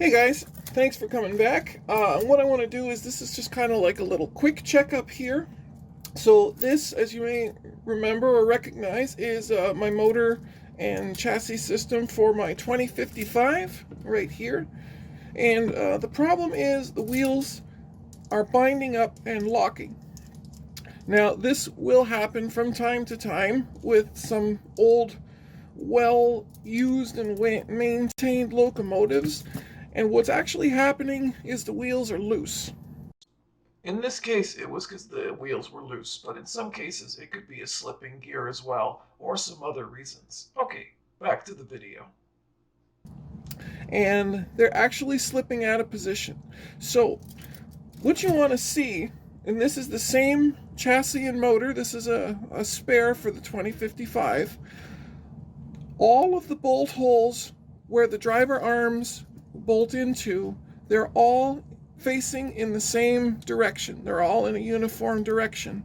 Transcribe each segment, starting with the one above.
Hey guys, thanks for coming back. What I want to do is this is just kind of like a little quick checkup here. So this, as you may remember or recognize, is my motor and chassis system for my 2055 right here. And the problem is the wheels are binding up and locking. Now this will happen from time to time with some old, well-used and maintained locomotives. And what's actually happening is the wheels are loose. In this case, it was because the wheels were loose, but in some cases, it could be a slipping gear as well, or some other reasons. Okay, back to the video. And they're actually slipping out of position. So, what you want to see, and this is the same chassis and motor, this is a spare for the 2055. All of the bolt holes where the driver arms bolt into, they're all facing in the same direction. They're all in a uniform direction.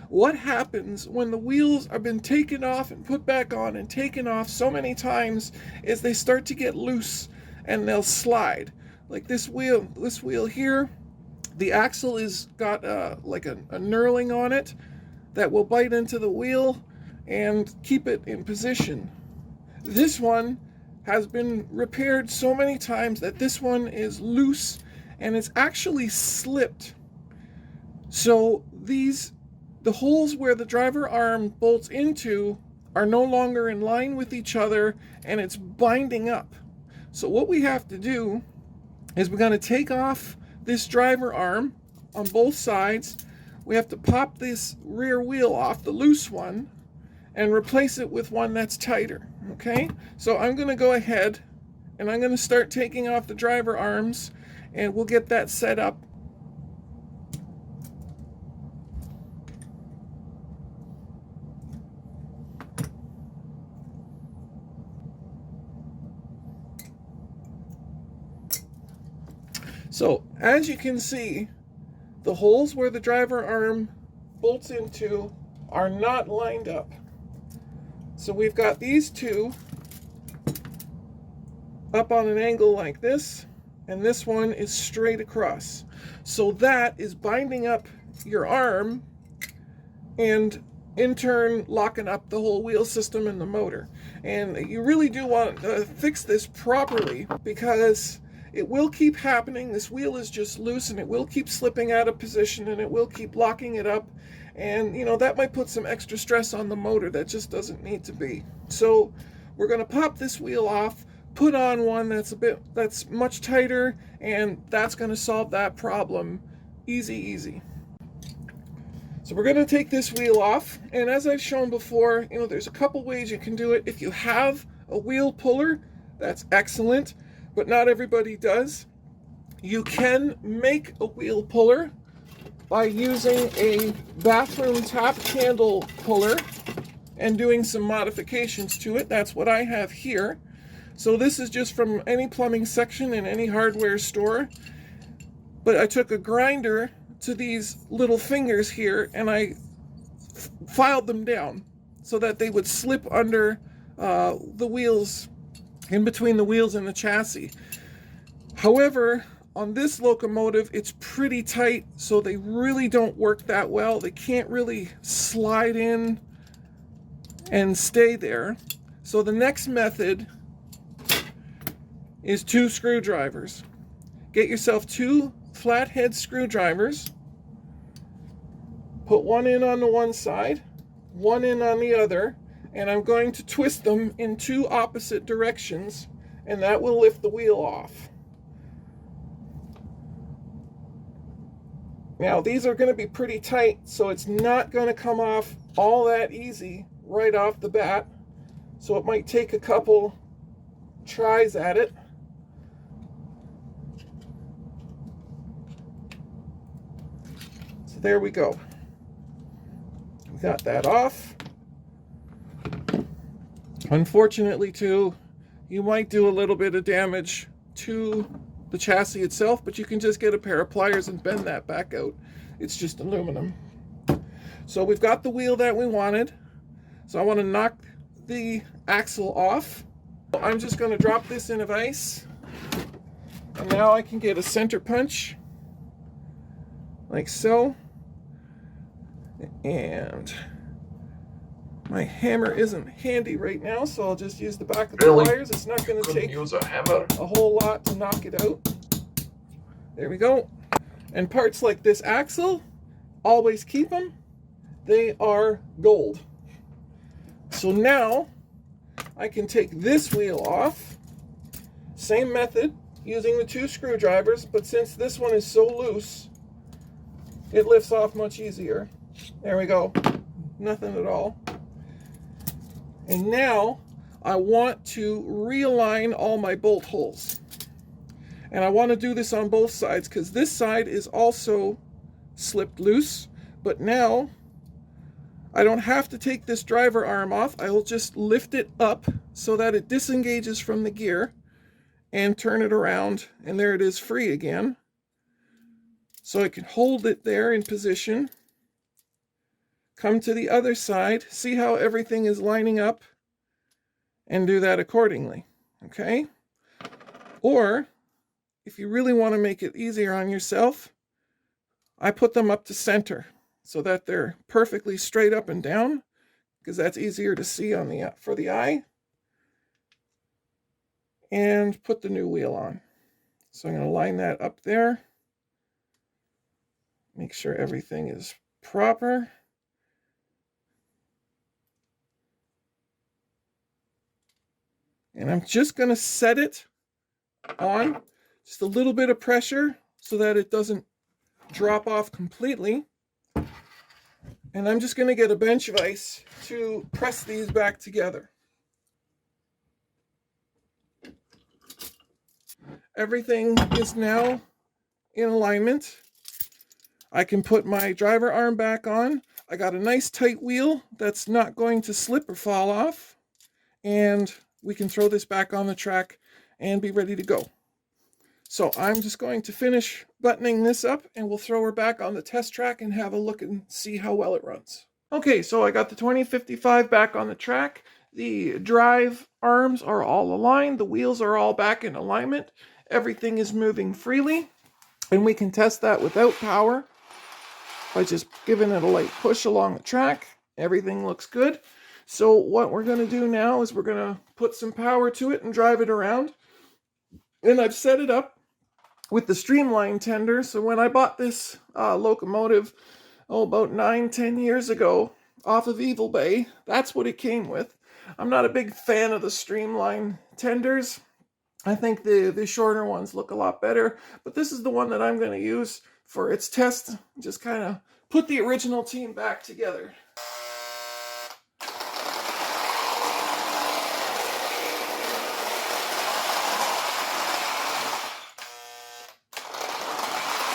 What happens when the wheels have been taken off and put back on and taken off so many times is they start to get loose and they'll slide. Like this wheel here, the axle is got like a knurling on it that will bite into the wheel and keep it in position. This one has been repaired so many times that this one is loose and it's actually slipped. So the holes where the driver arm bolts into are no longer in line with each other and it's binding up. So what we have to do is we're going to take off this driver arm on both sides. We have to pop this rear wheel off, the loose one, and replace it with one that's tighter. Okay, so I'm going to go ahead and I'm going to start taking off the driver arms and we'll get that set up. So as you can see, the holes where the driver arm bolts into are not lined up. So we've got these two up on an angle like this, and this one is straight across. So that is binding up your arm and in turn locking up the whole wheel system and the motor. And you really do want to fix this properly because it will keep happening. This wheel is just loose and it will keep slipping out of position and it will keep locking it up. And that might put some extra stress on the motor that just doesn't need to be. So we're going to pop this wheel off, put on one that's much tighter, and that's going to solve that problem easy. So we're going to take this wheel off, and as I've shown before, there's a couple ways you can do it. If you have a wheel puller, that's excellent, but not everybody does. You can make a wheel puller by using a bathroom tap handle puller and doing some modifications to it. That's what I have here. So this is just from any plumbing section in any hardware store. But I took a grinder to these little fingers here and I filed them down so that they would slip under the wheels, in between the wheels and the chassis. However, on this locomotive, it's pretty tight, so they really don't work that well. They can't really slide in and stay there. So the next method is 2 screwdrivers. Get yourself 2 flathead screwdrivers. Put one in on the one side, one in on the other, and I'm going to twist them in 2 opposite directions, and that will lift the wheel off. Now these are going to be pretty tight, so it's not going to come off all that easy right off the bat. So it might take a couple tries at it. So there we go. We got that off. Unfortunately too, you might do a little bit of damage to the chassis itself, but you can just get a pair of pliers and bend that back out. It's just aluminum. So we've got the wheel that we wanted. So I want to knock the axle off. I'm just going to drop this in a vise And now I can get a center punch, like so. And my hammer isn't handy right now, so I'll just use the back of the wires. It's not going to take use a hammer. A whole lot to knock it out. There we go. And parts like this axle, always keep them. They are gold. So now I can take this wheel off. Same method, using the 2 screwdrivers, but since this one is so loose, it lifts off much easier. There we go. Nothing at all. And now I want to realign all my bolt holes. And I want to do this on both sides because this side is also slipped loose. But now I don't have to take this driver arm off. I'll just lift it up so that it disengages from the gear and turn it around. And there it is, free again. So I can hold it there in position. Come to the other side, see how everything is lining up, and do that accordingly, okay? Or, if you really want to make it easier on yourself, I put them up to center so that they're perfectly straight up and down, because that's easier to see on for the eye. And put the new wheel on. So I'm going to line that up there. Make sure everything is proper. And I'm just going to set it on just a little bit of pressure so that it doesn't drop off completely. And I'm just going to get a bench vise to press these back together. Everything is now in alignment. I can put my driver arm back on. I got a nice tight wheel that's not going to slip or fall off. And we can throw this back on the track and be ready to go. So I'm just going to finish buttoning this up and we'll throw her back on the test track and have a look and see how well it runs. Okay, so I got the 2055 back on the track. The drive arms are all aligned. The wheels are all back in alignment. Everything is moving freely. And we can test that without power by just giving it a light push along the track. Everything looks good. So what we're going to do now is we're going to put some power to it and drive it around. And I've set it up with the streamline tender. So when I bought this locomotive, about 9-10 years ago off of Evil Bay, that's what it came with. I'm not a big fan of the streamline tenders. I think the shorter ones look a lot better. But this is the one that I'm going to use for its test. Just kind of put the original team back together.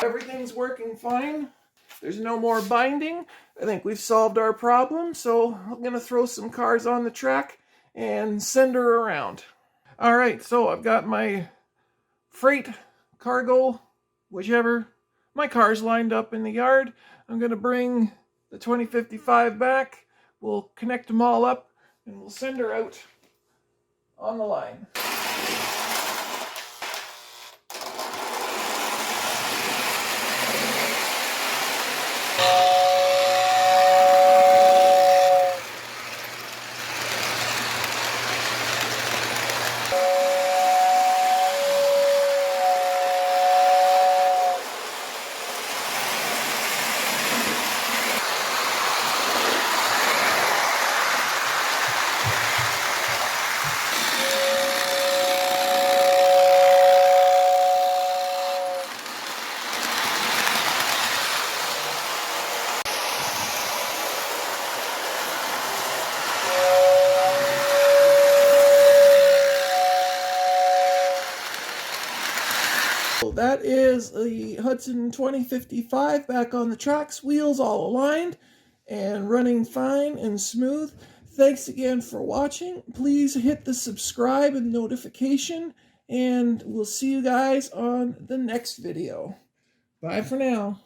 Everything's working fine. There's no more binding. I think we've solved our problem. So I'm going to throw some cars on the track and send her around. All right, so I've got my freight, cargo, whichever. My car's lined up in the yard. I'm going to bring the 2055 back. We'll connect them all up and we'll send her out on the line. That is the Hudson 2055 back on the tracks, wheels all aligned and running fine and smooth. Thanks again for watching. Please hit the subscribe and notification, and we'll see you guys on the next video. Bye for now.